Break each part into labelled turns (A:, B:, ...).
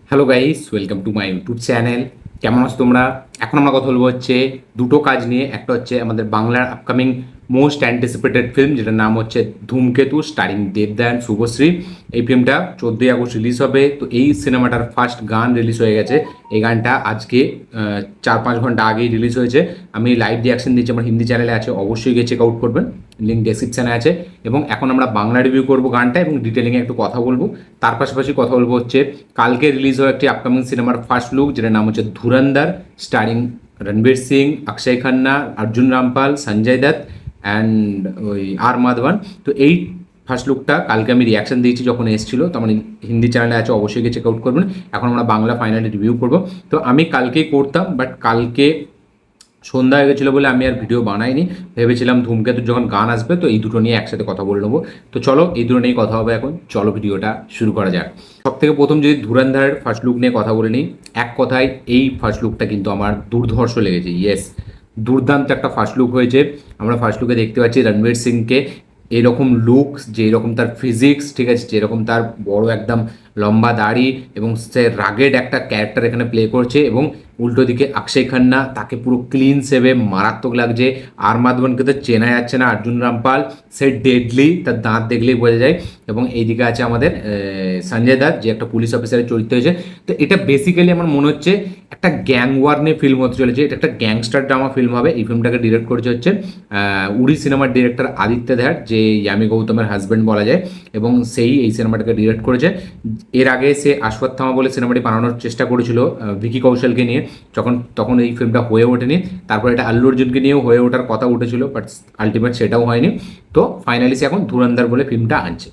A: Hello guys, welcome to my YouTube channel. কেমন আছো তোমরা? এখন আমরা কথা বলবো হচ্ছে দুটো কাজ নিয়ে। একটা হচ্ছে আমাদের বাংলার আপকামিং মোস্ট অ্যান্টিসিপেটেড ফিল্ম, যেটার নাম হচ্ছে ধূমকেতু, স্টারিং দেবদান, শুভশ্রী। এই ফিল্মটা 14ই আগস্ট রিলিজ হবে। তো এই সিনেমাটার ফার্স্ট গান রিলিজ হয়ে গেছে। এই গানটা আজকে 4-5 ঘন্টা আগেই রিলিজ হয়েছে। আমি লাইভ রিয়াকশন দিচ্ছি, আমার হিন্দি চ্যানেলে আছে, অবশ্যই গিয়ে চেক আউট করবেন, লিঙ্ক ডেসক্রিপশানে আছে। এবং এখন আমরা বাংলা রিভিউ করবো গানটা এবং ডিটেলিংয়ে একটু কথা বলবো। তার পাশাপাশি কথা বলবো হচ্ছে কালকে রিলিজ হওয়া একটি আপকামিং সিনেমার ফার্স্ট লুক, যেটার নাম হচ্ছে ধুরন্ধর, স্টারিং রণবীর সিং, অক্ষয় খান্না, অর্জুন রামপাল, সঞ্জয় দত্ত অ্যান্ড ওই আর মাধবন। তো এই ফার্স্ট লুকটা কালকে আমি রিয়াকশন দিয়েছি যখন এসেছিলো, তো আমার হিন্দি চ্যানেলে আছে, অবশ্যই গিয়ে চেক আউট করবেন। এখন আমরা বাংলা ফাইনালি রিভিউ করবো। তো আমি কালকেই করতাম, বাট কালকে সন্ধ্যা হয়ে গেছিলো বলে আমি আর ভিডিও বানাইনি। ভেবেছিলাম ধূমকেতুর যখন গান আসবে তো এই দুটো নিয়ে একসাথে কথা বলে নেবো। তো চলো এই দুটো নিয়েই কথা হবে এখন। চলো ভিডিওটা শুরু করা যাক। সব থেকে প্রথম যদি ধুরন্ধরের ফার্স্ট লুক নিয়ে কথা বলে নিই, এক কথায় এই ফার্স্ট লুকটা কিন্তু আমার দুর্ধর্ষ লেগেছে। ইয়েস, দুর্দান্ত একটা ফার্স্ট লুক হয়েছে। আমরা ফার্স্ট লুকে দেখতে পাচ্ছি রণবীর সিংকে এরকম লুক, যে এরকম তার ফিজিক্স, ঠিক আছে, যেরকম তার বড় একদম লম্বা দাড়ি এবং সে রাগেড একটা ক্যারেক্টার এখানে প্লে করছে। এবং উল্টো দিকে অক্ষয় খান্না, তাকে পুরো ক্লিন সেভে মারাত্মক লাগছে। আর মাধবনকে তো চেনা যাচ্ছে না, অর্জুন রামপাল সে ডেডলি, তার দাঁত দেখলেই বোঝা যায়। এবং এইদিকে আছে আমাদের সঞ্জয় দত্ত, যে একটা পুলিশ অফিসারের চরিত্র হয়েছে। তো এটা বেসিক্যালি আমার মনে হচ্ছে একটা গ্যাং ওয়ার নিয়ে ফিল্ম হতে চলেছে। এটা একটা গ্যাংস্টার ড্রামা ফিল্ম হবে। এই ফিল্মটাকে ডিরেক্ট করেছে হচ্ছে উড়ি সিনেমার ডিরেক্টর আদিত্য ধ্যার, যে ইয়ামি গৌতমের হাজব্যান্ড বলা যায়। এবং সেই এই সিনেমাটাকে ডিরেক্ট করেছে। এর আগে সে অশ্বত্থামা বলে সিনেমাটি বানানোর চেষ্টা করেছিল ভিকি কৌশলকে নিয়ে, তখন এই ফিল্মটা হয়ে ওঠেনি। তারপর এটা আল্লু অর্জুনকে নিয়েও হয়ে ওঠার কথা উঠেছিল, বাট আলটিমেট সেটাও হয়নি। তো ফাইনালি সে এখন ধুরন্ধর বলে ফিল্মটা আনছে।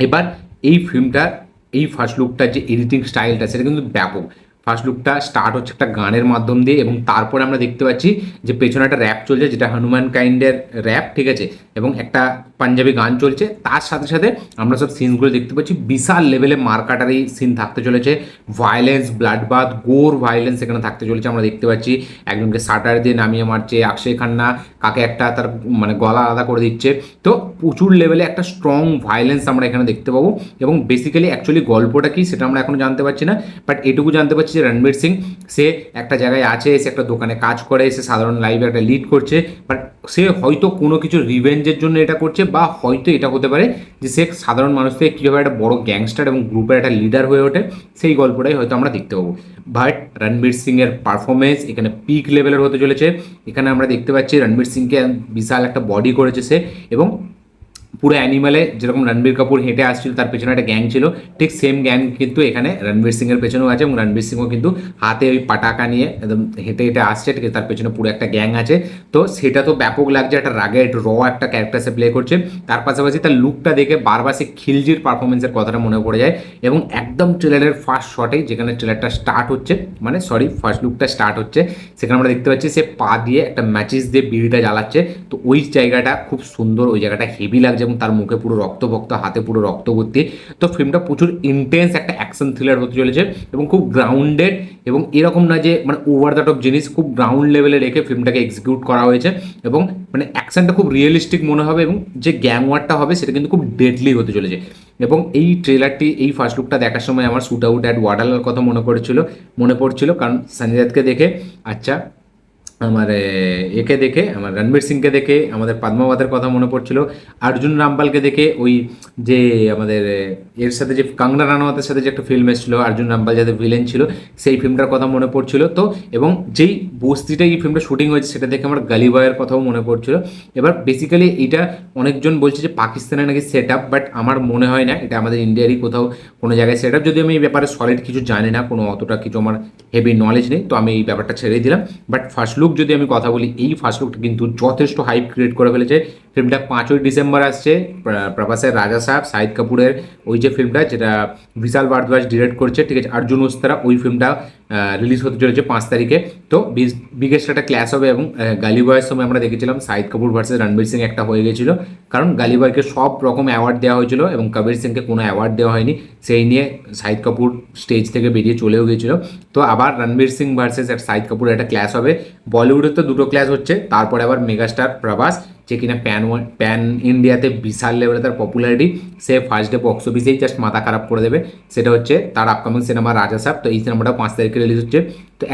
A: এবার এই ফিল্মটার এই ফার্স্ট লুকটার যে এডিটিং স্টাইলটা, সেটা কিন্তু ব্যাপক। ফার্স্ট লুকটা স্টার্ট হচ্ছে একটা গানের মাধ্যম দিয়ে, এবং তারপরে আমরা দেখতে পাচ্ছি যে পেছনে একটা র্যাপ চলছে, যেটা হনুমান কাইন্ডের র্যাপ, ঠিক আছে। এবং একটা পাঞ্জাবি গান চলছে। তার সাথে সাথে আমরা সব সিনগুলো দেখতে পাচ্ছি, বিশাল লেভেলে মারকাটারি সিন থাকতে চলেছে। ভায়োলেন্স, ব্লাড বাথ, গোর ভায়োলেন্স এখানে থাকতে চলেছে। আমরা দেখতে পাচ্ছি একজনকে শাটার দিয়ে নামিয়ে মারছে অক্ষয় খান্না, কাকে একটা তার মানে গলা আলাদা করে দিচ্ছে। তো প্রচুর লেভেলে একটা স্ট্রং ভায়োলেন্স আমরা এখানে দেখতে পাবো। এবং বেসিক্যালি অ্যাকচুয়ালি গল্পটা কি সেটা আমরা এখনো জানতে পারছি না, বাট এটুকু জানতে পারছি যে রণবীর সিং সে একটা জায়গায় আছে, সে একটা দোকানে কাজ করে, সে সাধারণ লাইফে একটা লিড করছে। বাট সে হয়তো কোনো কিছু রিভেঞ্জের জন্য এটা করছে, বা হয়তো এটা হতে পারে যে সে সাধারণ মানুষ থেকে কীভাবে একটা বড় গ্যাংস্টার এবং গ্রুপের একটা লিডার হয়ে ওঠে, সেই গল্পটাই হয়তো আমরা দেখতে পাবো। বাট রণবীর সিংয়ের পারফরমেন্স এখানে পিক লেভেলের হতে চলেছে। এখানে আমরা দেখতে পাচ্ছি রণবীর সিংকে বিশাল একটা বডি করেছে সে। এবং পুরো অ্যানিমালে যেরকম রণবীর কাপুর হেঁটে আসছিল, তার পেছনে একটা গ্যাং ছিল, ঠিক সেম গ্যাং কিন্তু এখানে রণবীর সিংয়ের পেছনেও আছে। এবং রণবীর সিংও কিন্তু হাতে ওই পাটাকা নিয়ে একদম হেঁটে হেঁটে আসছে, ঠিক আছে, তার পেছনে পুরো একটা গ্যাং আছে। তো সেটা তো ব্যাপক লাগছে, একটা রাগেড র একটা ক্যারেক্টার সে প্লে করছে। তার পাশাপাশি তার লুকটা দেখে বারবার সে খিলজির পারফরমেন্সের কথাটা মনে পড়ে যায়। এবং একদম ট্রেলারের ফার্স্ট শটে, যেখানে ট্রেলারটা স্টার্ট হচ্ছে, মানে সরি ফার্স্ট লুকটা স্টার্ট হচ্ছে, সেখানে আমরা দেখতে পাচ্ছি সে পা দিয়ে একটা ম্যাচিস দিয়ে বিড়িটা জ্বালাচ্ছে। তো ওই জায়গাটা খুব সুন্দর, ওই জায়গাটা হেভি লাগছে। এবং তার মুখে পুরো রক্তভক্ত, হাতে পুরো রক্ত ভর্তি। তো ফিল্মটা প্রচুর ইন্টেন্স একটা অ্যাকশন থ্রিলার হতে চলেছে, এবং খুব গ্রাউন্ডেড। এবং এরকম না যে মানে ওভার দ্য টপ জিনিস, খুব গ্রাউন্ড লেভেলে রেখে ফিল্মটাকে এক্সিকিউট করা হয়েছে। এবং মানে অ্যাকশনটা খুব রিয়েলিস্টিক মনে হবে, এবং যে গ্যাং ওয়ারটা হবে সেটা কিন্তু খুব ডেডলি হতে চলেছে। এবং এই ট্রেলারটি, এই ফার্স্ট লুকটা দেখার সময় আমার শুট আউট অ্যাট ওয়াটারলার কথা মনে পড়ছিল, কারণ সঞ্জয় দত্তকে দেখে, আচ্ছা আমার একে দেখে, আমার রণবীর সিংকে দেখে আমাদের পদ্মাবতের কথা মনে পড়ছিল। অর্জুন রামপালকে দেখে ওই যে আমাদের এর সাথে যে কঙ্গনা রানাওয়াতের সাথে যে একটা ফিল্ম এসেছিলো, অর্জুন রামপাল যাতে ভিলেন ছিল, সেই ফিল্মটার কথা মনে পড়ছিল। তো এবং যেই বস্তিটা এই ফিল্মটা শুটিং হয়েছে সেটা দেখে আমার গালি বয়ের কথাও মনে পড়ছিল। এবার বেসিক্যালি এটা অনেকজন বলছে যে পাকিস্তানে নাকি সেট আপ, বাট আমার মনে হয় না এটা আমাদের ইন্ডিয়ারই কোথাও কোনো জায়গায় সেট আপ। যদি আমি এই ব্যাপারে সলিড কিছু জানি না, কোনো অতটা কিছু আমার হেভি নলেজ নেই, তো আমি এই ব্যাপারটা ছেড়েই দিলাম। বাট ফার্স্ট লুক যদি আমি কথা বলি, এই ফার্স্ট লুকটা কিন্তু যথেষ্ট হাইপ ক্রিয়েট করে ফেলেছে। ফিল্মটা 5ই ডিসেম্বর আসছে। প্রভাসের রাজা সাহেব, শাহিদ কাপুরের ওই যে ফিল্মটা, যেটা বিশাল ভারদ্বাজ ডিরেক্ট করছে, ঠিক আছে, অর্জুন উস্তারা, ওই ফিল্মটা রিলিজ হতে চলেছে 5 তারিখে। তো বিগেস্ট একটা ক্ল্যাশ হবে। এবং গালি বয়ের সময় আমরা দেখেছিলাম শাহিদ কাপুর ভার্সেস রণবীর সিং একটা হয়ে গেছিলো, কারণ গালি বয়কে সব রকম অ্যাওয়ার্ড দেওয়া হয়েছিল এবং কবির সিংকে কোনো অ্যাওয়ার্ড দেওয়া হয়নি। সেই নিয়ে শাহিদ কাপুর স্টেজ থেকে বেরিয়ে চলেও গেছিলো। তো আবার রণবীর সিং ভার্সেস শাহিদ কাপুরের একটা ক্ল্যাশ হবে। বলিউডে তো দুটো ক্ল্যাশ হচ্ছে, তারপরে আবার মেগাস্টার প্রভাস, যে কিনা প্যান ইন্ডিয়াতে বিশাল লেভেলে তার পপুলারিটি, সে ফার্স্ট ডে বক্স অফিসেই জাস্ট মাথা খারাপ করে দেবে। সেটা হচ্ছে তার আপকামিং সিনেমা রাজা সাহেব। তো এই সিনেমাটা 5 তারিখে রিলিজ হচ্ছে। তো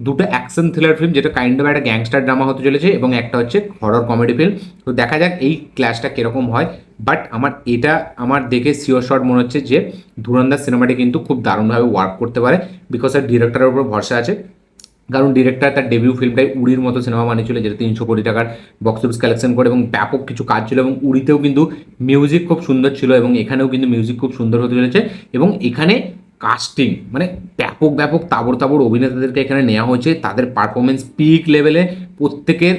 A: দুটো অ্যাকশন থ্রিলার ফিল্ম, যেটা কাইন্ড অফ একটা গ্যাংস্টার ড্রামা হতে চলেছে, এবং একটা হচ্ছে হরর কমেডি ফিল্ম। তো দেখা যাক এই ক্লাসটা কীরকম হয়। বাট আমার দেখে শিওর শট মনে হচ্ছে যে ধুরন্ধর সিনেমাটি কিন্তু খুব দারুণভাবে ওয়ার্ক করতে পারে, বিকজ আর ডিরেক্টরের উপর ভরসা আছে। কারণ ডিরেক্টর তার ডেবিউ ফিল্মটাই উড়ির মতো সিনেমা বানিয়েছিল, যেটা 300 কোটি টাকার বক্স অফিস কালেকশন করে, এবং ব্যাপক কিছু কাজ ছিল, এবং উড়িতেও কিন্তু মিউজিক খুব সুন্দর ছিল, এবং এখানেও কিন্তু মিউজিক খুব সুন্দর হতে চলেছে। এবং এখানে কাস্টিং মানে ব্যাপক ব্যাপক তাবড় তাবড় অভিনেতাদেরকে এখানে নেওয়া হয়েছে, তাদের পারফরমেন্স পিক লেভেলে। প্রত্যেকের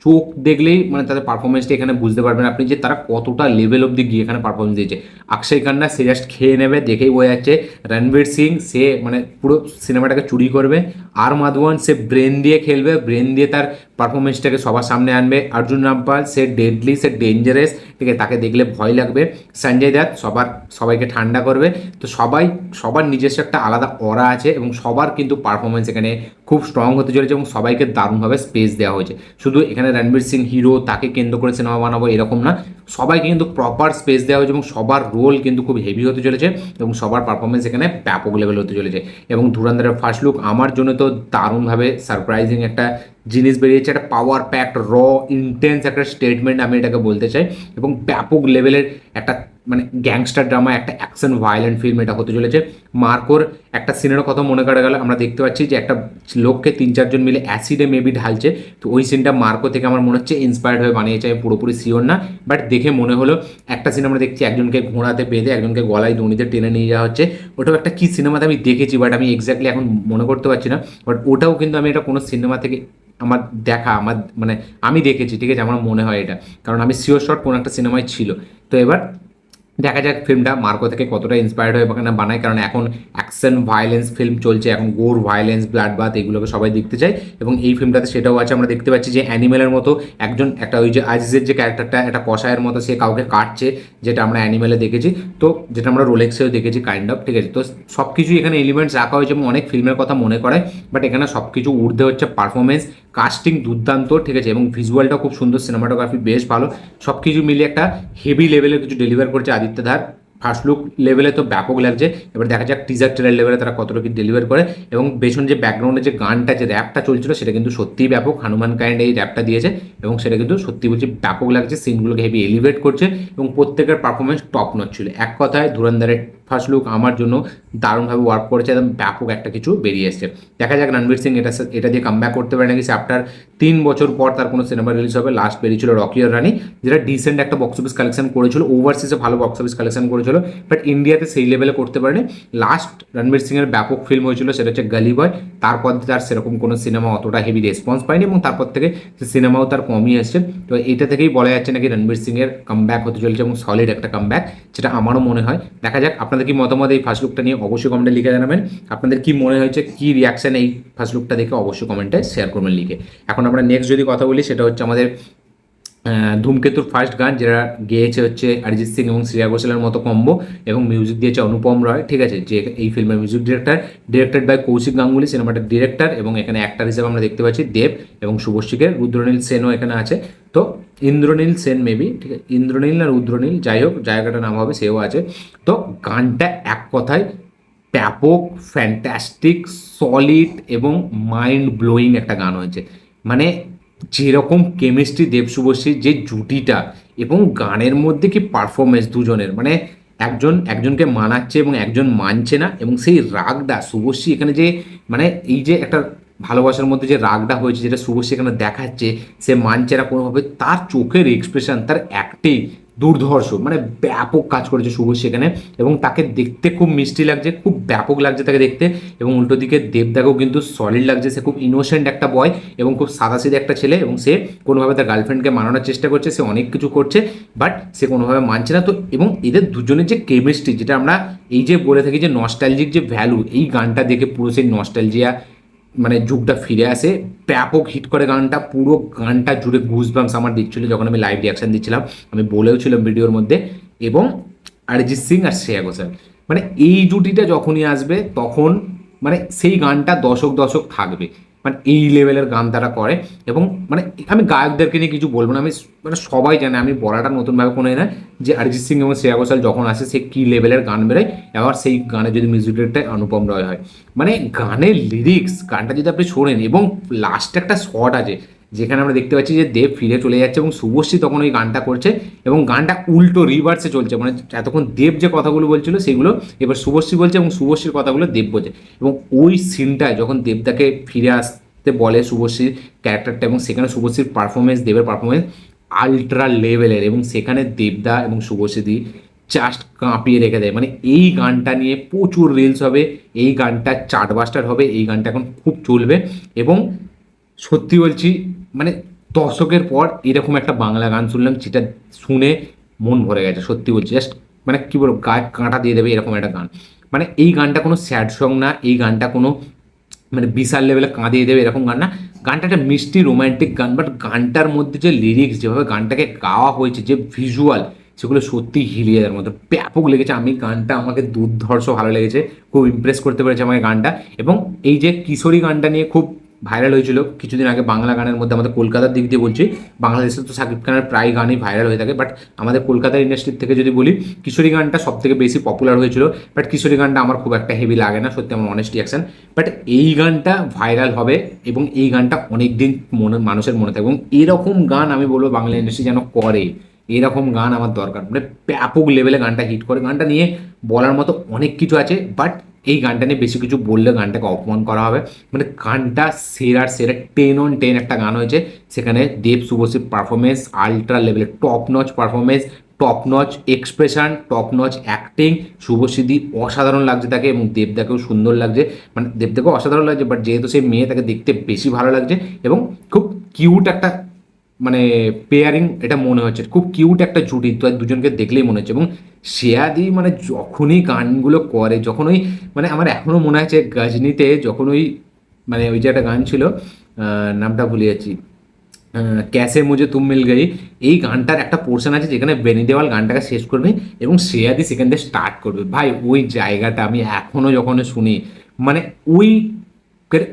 A: চোখ দেখলেই মানে তাদের পারফরমেন্সটা এখানে বুঝতে পারবেন আপনি যে তারা কতটা লেভেল অবধি গিয়ে এখানে পারফরমেন্স দিয়েছে। অক্ষয় খান্না সে জাস্ট খেয়ে নেবে, দেখেই বোঝা যাচ্ছে। রণবীর সিং সে মানে পুরো সিনেমাটাকে চুরি করবে। আর মাধবন সে ব্রেন দিয়ে খেলবে, ব্রেন দিয়ে তার পারফরমেন্সটাকে সবার সামনে আনবে। অর্জুন রামপাল সে ডেডলি, সে ডেঞ্জারাস, ঠিক আছে, তাকে দেখলে ভয় লাগবে। সঞ্জয় দত্ত সবাইকে ঠান্ডা করবে। তো সবার নিজস্ব একটা আলাদা অরা আছে, এবং সবার কিন্তু পারফরমেন্স এখানে খুব স্ট্রং হতে চলেছে, এবং সবাইকে দারুণভাবে স্পেস দেওয়া হয়েছে। শুধু এখানে রণবীর সিং হিরো, তাকে কেন্দ্র করে সিনেমা বানাবো এরকম না, সবাইকে কিন্তু প্রপার স্পেস দেওয়া হয়েছে, এবং সবার রোল কিন্তু খুব হেভি হতে চলেছে, এবং সবার পারফরমেন্স এখানে ব্যাপক লেভেল হতে চলেছে। এবং ধুরন্ধরের ফার্স্ট লুক আমার জন্য তো দারুণভাবে সারপ্রাইজিং একটা জিনিস বেরিয়েছে, একটা পাওয়ার প্যাকড ইন্টেন্স একটা স্টেটমেন্ট আমি এটাকে বলতে চাই, এবং ব্যাপক লেভেলের একটা মানে গ্যাংস্টার ড্রামা, একটা অ্যাকশন ভায়োলেন্ট ফিল্ম এটা হতে চলেছে। মার্কোর একটা সিনের কথা মনে করা গেল, আমরা দেখতে পাচ্ছি যে একটা লোককে 3-4 জন মিলে অ্যাসিডে মেবি ঢালছে। তো ওই সিনটা মার্কো থেকে আমার মনে হচ্ছে ইন্সপায়ার্ড হয়ে বানিয়েছে, আমি পুরোপুরি শিওর না, বাট দেখে মনে হলো। একটা সিনেমা দেখছি একজনকে ঘোড়াতে বেঁধে একজনকে গলায় দড়িতে টেনে নিয়ে যাওয়া হচ্ছে, ওটাও একটা কী সিনেমাতে আমি দেখেছি, বাট আমি এক্স্যাক্টলি এখন মনে করতে পারছি না। বাট ওটাও কিন্তু আমি এটা কোনো সিনেমা থেকে আমার মানে আমি দেখেছি, ঠিক আছে, আমার মনে হয় এটা, কারণ আমি শিওর শট কোনো একটা সিনেমায় ছিল। তো এবার দেখা যাক ফিল্মটা মার্কো থেকে কতটা ইন্সপায়ার্ড হয়ে বানায়, কারণ এখন অ্যাকশন ভায়োলেন্স ফিল্ম চলছে, এখন গোর ভায়োলেন্স ব্লাড বাথ এগুলোকে সবাই দেখতে চায়, এবং এই ফিল্মটাতে সেটাও আছে। আমরা দেখতে পাচ্ছি যে অ্যানিমেলের মতো একটা ওই যে আজিজের যে ক্যারেক্টারটা একটা কষায়ের মতো সে কাউকে কাটছে, যেটা আমরা অ্যানিমেলে দেখেছি, তো যেটা আমরা রোলেক্সেও দেখেছি কাইন্ড অফ, ঠিক আছে। তো সব কিছুই এখানে এলিমেন্টস রাখা হয়েছে, এবং অনেক ফিল্মের কথা মনে করে, বাট এখানে সব কিছু ঊর্ধ্বে হচ্ছে পারফরমেন্স, কাস্টিং দুর্দান্ত, ঠিক আছে, এবং ভিজুয়ালটা খুব সুন্দর, সিনেমাটোগ্রাফি বেশ ভালো, সব কিছু মিলিয়ে একটা হেভি লেভেলের কিছু ডেলিভার করছে আদিত্য ধার। ফার্স্ট লুক লেভেলে তো ব্যাপক লাগছে, এবার দেখা যাক টিজার ট্রেলার লেভেলে তারা কতটা কি ডেলিভার করে। এবং পেছন যে ব্যাকগ্রাউন্ডে যে গানটা যে র্যাপটা চলছিল সেটা কিন্তু সত্যিই ব্যাপক, হনুমান কাইন্ড এই র্যাপটা দিয়েছে, এবং সেটা কিন্তু সত্যি বলছি ব্যাপক লাগছে, সিনগুলোকে হেভি এলিভেট করছে, এবং প্রত্যেকের পারফরমেন্স টপ নচ ছিল। এক কথায় ধুরন্ধরের ফার্স্ট লুক আমার জন্য দারুণভাবে ওয়ার্ক করেছে, একদম ব্যাপক একটা কিছু বেরিয়ে এসছে। দেখা যাক রণবীর সিং এটা দিয়ে কামব্যাক করতে পারে নাকি, সে আফটার 3 বছর পর তার কোনো সিনেমা রিলিজ হবে। লাস্ট বেরিয়েছিল রকি আর রানি, যেটা ডিসেন্ট একটা বক্স অফিস কালেকশন করেছিল, ওভারসিজে ভালো বক্স অফিস কালেকশন করেছিল, বাট ইন্ডিয়াতে সেই লেভেলে করতে পারেনি। লাস্ট রণবীর সিংয়ের ব্যাপক ফিল্ম হয়েছিল সেটা হচ্ছে গলি বয়, তারপর তার সেরকম কোনো সিনেমা অতটা হেভি রেসপন্স পায়নি, এবং তারপর থেকে সে সিনেমাও তার কমই এসছে। তো এটা থেকেই বলা যাচ্ছে নাকি রণবীর সিংয়ের কামব্যাক হতে চলেছে, এবং সলিড একটা কামব্যাক, যেটা আমারও মনে হয়। দেখা যাক আপনাদের কি মতামত এই ফার্স্ট লুকটা নিয়ে, অবশ্যই কমেন্টে লিখে জানাবেন। আপনাদের কি মনে হয়েছে, কি রিয়াকশন এই ফার্স্ট লুকটা দেখে অবশ্যই কমেন্টে শেয়ার করবেন লিখে। এখন আমরা নেক্সট যদি কথা বলি, সেটা হচ্ছে আমাদের ধূমকেতুর ফার্স্ট গান, যেটা গেয়েছে হচ্ছে অরিজিৎ সিং এবং শ্রেয়া ঘোষালের মতো কম্বো, এবং মিউজিক দিয়েছে অনুপম রয়, ঠিক আছে, যে এই ফিল্মের music directed by Kaushik Ganguly, সিনেমাটার ডিরেক্টর, এবং এখানে অ্যাক্টর হিসেবে আমরা দেখতে পাচ্ছি দেব এবং শুভশ্রীকে, রুদ্রনীল সেনও এখানে আছে। তো ইন্দ্রনীল সেন মেবি, ঠিক আছে, ইন্দ্রনীল না রুদ্রনীল, যাই হোক জায়গাটার নাম হবে, সেও আছে। তো গানটা এক কথায় ব্যাপক, ফ্যান্টাস্টিক, সলিড এবং মাইন্ড ব্লোয়িং একটা গান হয়েছে। মানে যেরকম কেমিস্ট্রি দেব শুভশ্রীর যে জুটিটা, এবং গানের মধ্যে কি পারফরমেন্স দুজনের, মানে একজনকে মানাচ্ছে এবং একজন মানছে না, এবং সেই রাগটা শুভশ্রী এখানে যে মানে এই যে একটা ভালোবাসার মধ্যে যে রাগটা হয়েছে, যেটা শুভশ্রী এখানে দেখাচ্ছে, সে মানছে না কোনোভাবে, তার চোখের এক্সপ্রেশন, তার অ্যাক্টিং দুর্ধর্ষ, মানে ব্যাপক কাজ করেছে শুভশ্রী এখানে, এবং তাকে দেখতে খুব মিষ্টি লাগছে, খুব ব্যাপক লাগছে তাকে দেখতে। এবং উল্টো দিকে দেবদাকেও কিন্তু সলিড লাগছে, সে খুব ইনোসেন্ট একটা বয়, এবং খুব সাদাসিধে একটা ছেলে, এবং সে কোনোভাবে তার গার্লফ্রেন্ডকে মানানোর চেষ্টা করছে, সে অনেক কিছু করছে, বাট সে কোনোভাবে মানছে না। তো এবং এদের দুজনের যে কেমিস্ট্রি, যেটা আমরা এই যে বলে থাকি যে নস্টালজিক যে ভ্যালু, এই গানটা দেখে পুরো সেই নস্টালজিয়া মানে যুগটা ফিরে আসে, ব্যাপক হিট করে গানটা, পুরো গানটা জুড়ে গুজবাম্পস আমার দিচ্ছিল যখন আমি লাইভ রিয়াকশন দিচ্ছিলাম, আমি বলেও ছিলাম ভিডিওর মধ্যে। এবং অরিজিৎ সিং আর শ্রেয়া ঘোষাল, মানে এই জুটিটা যখনই আসবে তখন মানে সেই গানটা দশক দশক থাকবে, মানে এই লেভেলের গান তারা করে। এবং মানে আমি গায়কদেরকে নিয়ে কিছু বলবো না, আমি মানে সবাই জানে, আমি বলাটা নতুনভাবে কোনো না, যে অরিজিৎ সিং এবং শ্রেয়া ঘোষাল যখন আসে সে কী লেভেলের গান বেরোয়। এবার সেই গানে যদি মিউজিক ডিরেক্টর অনুপম রয় হয়, মানে গানের লিরিক্স, গানটা যদি আপনি শোনেন, এবং লাস্টে একটা শট আছে যেখানে আমরা দেখতে পাচ্ছি যে দেব ফিরে চলে যাচ্ছে এবং শুভশ্রী তখন ওই গানটা করছে, এবং গানটা উল্টো রিভার্সে চলছে, মানে এতক্ষণ দেব যে কথাগুলো বলছিল সেগুলো এবার শুভশ্রী বলছে এবং শুভশ্রীর কথাগুলো দেব বলছে। এবং ওই সিনটায় যখন দেবদাকে ফিরে আসতে বলে শুভশ্রীর ক্যারেক্টারটা, এবং সেখানে শুভশ্রীর পারফরমেন্স, দেবের পারফরমেন্স আলট্রা লেভেলের, এবং সেখানে দেবদা এবং শুভশ্রী জাস্ট কাঁপিয়ে রেখে দেয়। মানে এই গানটা নিয়ে প্রচুর রিলস হবে, এই গানটা চার্টবাস্টার হবে, এই গানটা এখন খুব চলবে। এবং সত্যি বলছি, মানে দশকের পর এরকম একটা বাংলা গান শুনলাম যেটা শুনে মন ভরে গেছে, সত্যি বলছি। জাস্ট মানে কী বলবো, গায়ে কাঁটা দিয়ে দেবে এরকম একটা গান। মানে এই গানটা কোনো স্যাড সং না, এই গানটা কোনো মানে বিশাল লেভেলে কাঁদিয়ে দেবে এরকম গান না। গানটা একটা মিষ্টি রোম্যান্টিক গান, বাট গানটার মধ্যে যে লিরিক্স, যেভাবে গানটাকে গাওয়া হয়েছে, যে ভিজুয়াল, সেগুলো সত্যি হিলিয়ে দেওয়ার মতো ব্যাপক লেগেছে। আমি গানটা, আমাকে দুর্ধর্ষ ভালো লেগেছে, খুব ইমপ্রেস করতে পেরেছে আমাকে গানটা। এবং এই যে কিশোরী গানটা নিয়ে খুব ভাইরাল হয়েছিল কিছুদিন আগে বাংলা গানের মধ্যে, আমাদের কলকাতার দিক দিয়ে বলছি, বাংলাদেশে তো শাকিব খানের প্রায় গানই ভাইরাল হয়ে থাকে, বাট আমাদের কলকাতার ইন্ডাস্ট্রির থেকে যদি বলি, কিশোরী গানটা সব থেকে বেশি পপুলার হয়েছিল। বাট কিশোরী গানটা আমার খুব একটা হেভি লাগে না, সত্যি আমার অনেস্ট রিয়াকশন। বাট এই গানটা ভাইরাল হবে, এবং এই গানটা অনেক দিন মানুষের মনে থাকবে, এবং এরকম গান আমি বলবো বাংলা ইন্ডাস্ট্রি যেন করে, এরকম গান আমার দরকার। মানে ব্যাপক লেভেলে গানটা হিট করে। গানটা নিয়ে বলার মতো অনেক কিছু আছে, বাট এই গানটা নিয়ে বেশি কিছু বললে গানটাকে অপমান করা হবে। মানে গানটা সেরার সেরা 10 on 10 একটা গান হয়েছে। সেখানে দেব শুভশ্রীর পারফরমেন্স আলট্রা লেভেলের, top notch performance, top notch expression, top notch acting. Subhashree অসাধারণ লাগছে তাকে, এবং দেবদাকেও সুন্দর লাগছে, মানে দেবদাকেও অসাধারণ লাগছে, বাট যেহেতু সে মেয়ে তাকে দেখতে বেশি ভালো লাগছে। এবং খুব কিউট একটা মানে পেয়ারিং এটা মনে হচ্ছে, খুব কিউট একটা জুটি, তো দুজনকে দেখলেই মনে হচ্ছে। এবং শ্রেয়াদি মানে যখনই গানগুলো করে, যখন ওই মানে আমার এখনও মনে আছে গজনিতে যখন ওই মানে ওই যে একটা গান ছিল, নামটা ভুলে যাচ্ছি, ক্যাসে মুঝে তুম মিল গই, এই গানটার একটা পোর্শন আছে যেখানে বেনি দেওয়াল গানটাকে শেষ করবে এবং শ্রেয়াদি সেখান থেকে স্টার্ট করবে। ভাই ওই জায়গাটা আমি এখনও যখন শুনি, মানে ওই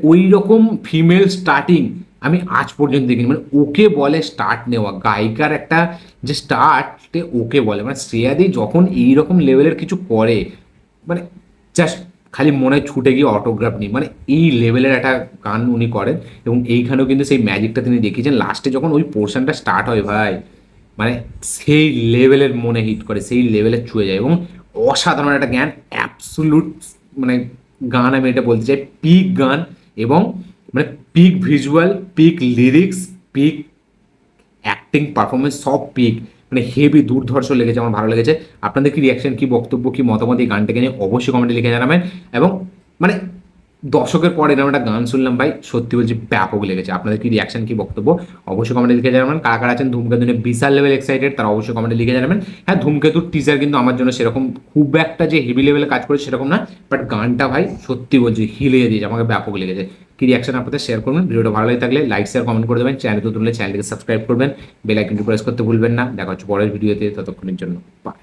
A: ওই রকম ফিমেল স্টার্টিং আমি আজ পর্যন্ত দেখিনি। মানে ওকে বলে স্টার্ট নেওয়া, গায়িকার একটা যে স্টার্টে ওকে বলে। মানে শ্রেয়াদি যখন এইরকম লেভেলের কিছু করে, মানে জাস্ট খালি মনে ছুটে গিয়ে অটোগ্রাফ নিই, মানে এই লেভেলের একটা গান উনি করেন। এবং এইখানেও কিন্তু সেই ম্যাজিকটা তিনি দেখিয়েছেন লাস্টে যখন ওই পোর্শনটা স্টার্ট হয়, ভাই মানে সেই লেভেলের মনে হিট করে, সেই লেভেলে ছুঁয়ে যায়। এবং অসাধারণ একটা জ্ঞান, অ্যাবসলুট মানে গান, আমি এটা বলতে চাই পিক গান। এবং মানে peak visual, peak lyrics, peak acting, performance, সব পিক, মানে হেভি দুর্ধর্ষ লেগেছে, আমার ভালো লেগেছে। আপনাদের কি রিয়াকশন, কি বক্তব্য, কি মতামত এই গানটাকে নিয়ে অবশ্যই কমেন্টে লিখে জানাবেন। এবং মানে দশকের পর এরকম একটা গান শুনলাম ভাই, সত্যি বলছি ব্যাপক লেগেছে। আপনাদের কি রিয়াকশন, কি বক্তব্য অবশ্যই কমেন্টে লিখে জানাবেন। কারা কারা আছেন ধূমকেতু নিয়ে বিশাল লেভেল এক্সাইটেড, তারা অবশ্যই কমেন্টে লিখে জানাবেন। হ্যাঁ, ধূমকেতুর টিজার কিন্তু আমার জন্য সেরকম খুব একটা যে হেভি লেভেলে কাজ করেছে সেরকম না, বাট গানটা ভাই সত্যি বলছি হিলিয়ে দিয়েছে, আমাকে ব্যাপক লেগেছে। কি রিয়াকশন আপনাদের শেয়ার করবেন, ভিডিওটা ভালো লাগে থাকলে লাইক শেয়ার কমেন্ট করে দেবেন, চ্যানেল তুললে চ্যানেলটিকে সাবস্ক্রাইব করবেন, বেল আইকনটি প্রেস করতে ভুলবেন না। দেখা হচ্ছে পরের ভিডিওতে, ততক্ষণের জন্য বাই।